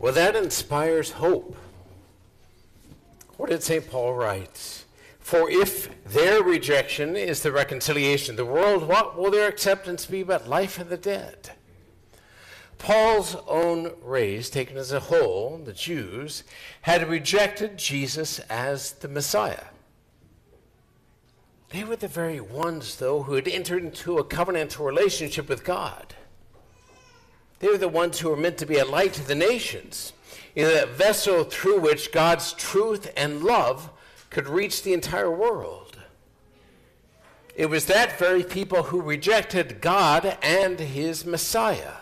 Well, that inspires hope. What did St. Paul write? For if their rejection is the reconciliation of the world, what will their acceptance be but life of the dead? Paul's own race, taken as a whole, the Jews, had rejected Jesus as the Messiah. They were the very ones, though, who had entered into a covenantal relationship with God. They were the ones who were meant to be a light to the nations, in that vessel through which God's truth and love could reach the entire world. It was that very people who rejected God and his Messiah.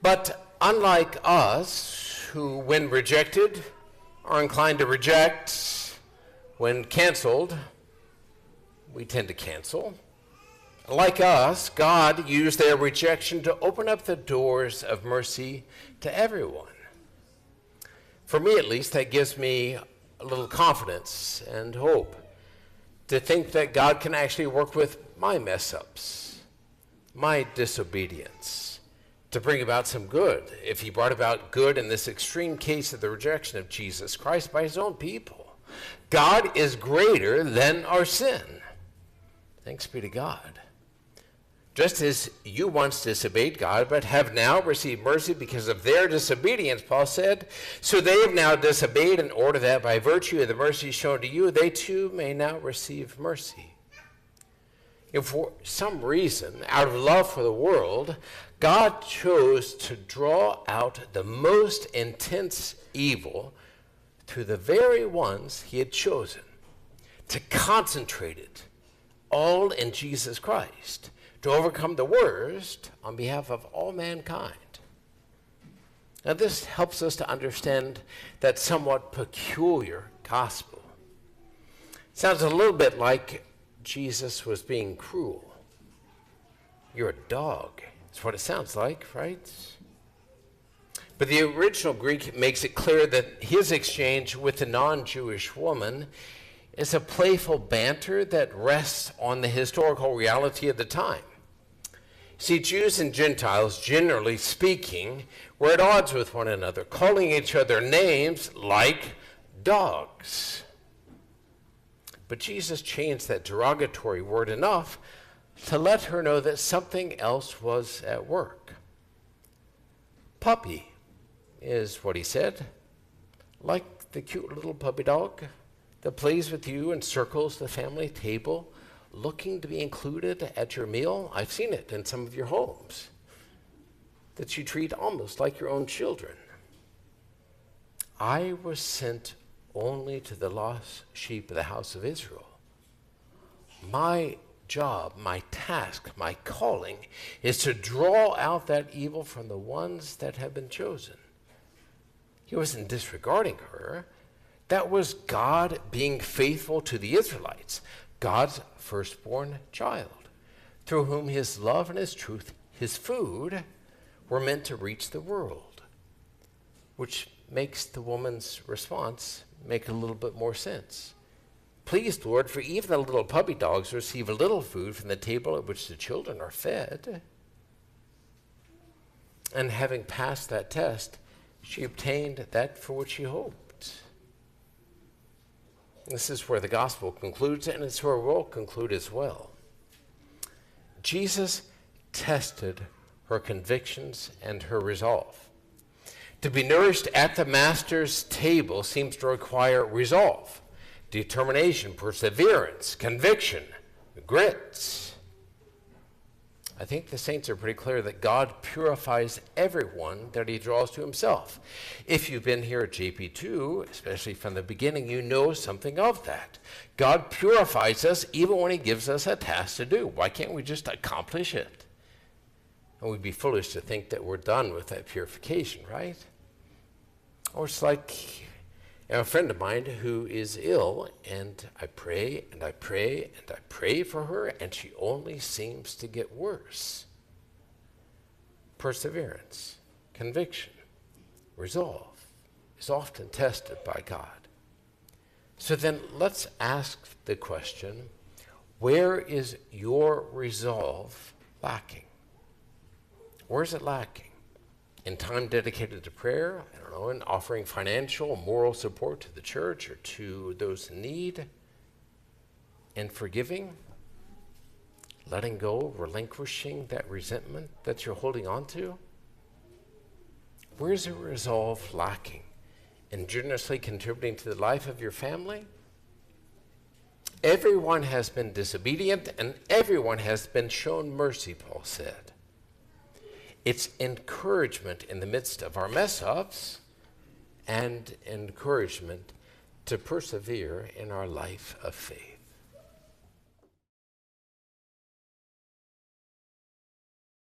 But unlike us, who when rejected are inclined to reject, when canceled, we tend to cancel. Like us, God used their rejection to open up the doors of mercy to everyone. For me, at least, that gives me a little confidence and hope to think that God can actually work with my mess-ups, my disobedience, to bring about some good, if he brought about good in this extreme case of the rejection of Jesus Christ by his own people. God is greater than our sin. Thanks be to God. Just as you once disobeyed God, but have now received mercy because of their disobedience, Paul said, so they have now disobeyed in order that by virtue of the mercy shown to you, they too may now receive mercy. If for some reason, out of love for the world, God chose to draw out the most intense evil to the very ones he had chosen, to concentrate it all in Jesus Christ, to overcome the worst on behalf of all mankind. Now this helps us to understand that somewhat peculiar gospel. It sounds a little bit like Jesus was being cruel. You're a dog. That's what it sounds like, right? But the original Greek makes it clear that his exchange with the non-Jewish woman is a playful banter that rests on the historical reality of the time. See, Jews and Gentiles, generally speaking, were at odds with one another, calling each other names like dogs. But Jesus changed that derogatory word enough to let her know that something else was at work. Puppy is what he said, like the cute little puppy dog that plays with you and circles the family table, looking to be included at your meal. I've seen it in some of your homes, that you treat almost like your own children. I was sent only to the lost sheep of the house of Israel. My job, my task, my calling is to draw out that evil from the ones that have been chosen. He wasn't disregarding her. That was God being faithful to the Israelites, God's firstborn child, through whom his love and his truth, his food, were meant to reach the world, which makes the woman's response make a little bit more sense. Please, Lord, for even the little puppy dogs receive a little food from the table at which the children are fed. And having passed that test, she obtained that for which she hoped. This is where the gospel concludes, and it's where we'll conclude as well. Jesus tested her convictions and her resolve. To be nourished at the Master's table seems to require resolve, determination, perseverance, conviction, grit. I think the saints are pretty clear that God purifies everyone that he draws to himself. If you've been here at JP2, especially from the beginning, you know something of that. God purifies us even when he gives us a task to do. Why can't we just accomplish it? And we'd be foolish to think that we're done with that purification, right? Or it's like a friend of mine who is ill, and I pray and I pray and I pray for her, and she only seems to get worse. Perseverance, conviction, resolve is often tested by God. So then let's ask the question, where is your resolve lacking? Where is it lacking? in time dedicated to prayer, I don't know, in offering financial or moral support to the church or to those in need, in forgiving, letting go, relinquishing that resentment that you're holding on to? Where's the resolve lacking in generously contributing to the life of your family? Everyone has been disobedient and everyone has been shown mercy, Paul said. It's encouragement in the midst of our mess-ups and encouragement to persevere in our life of faith.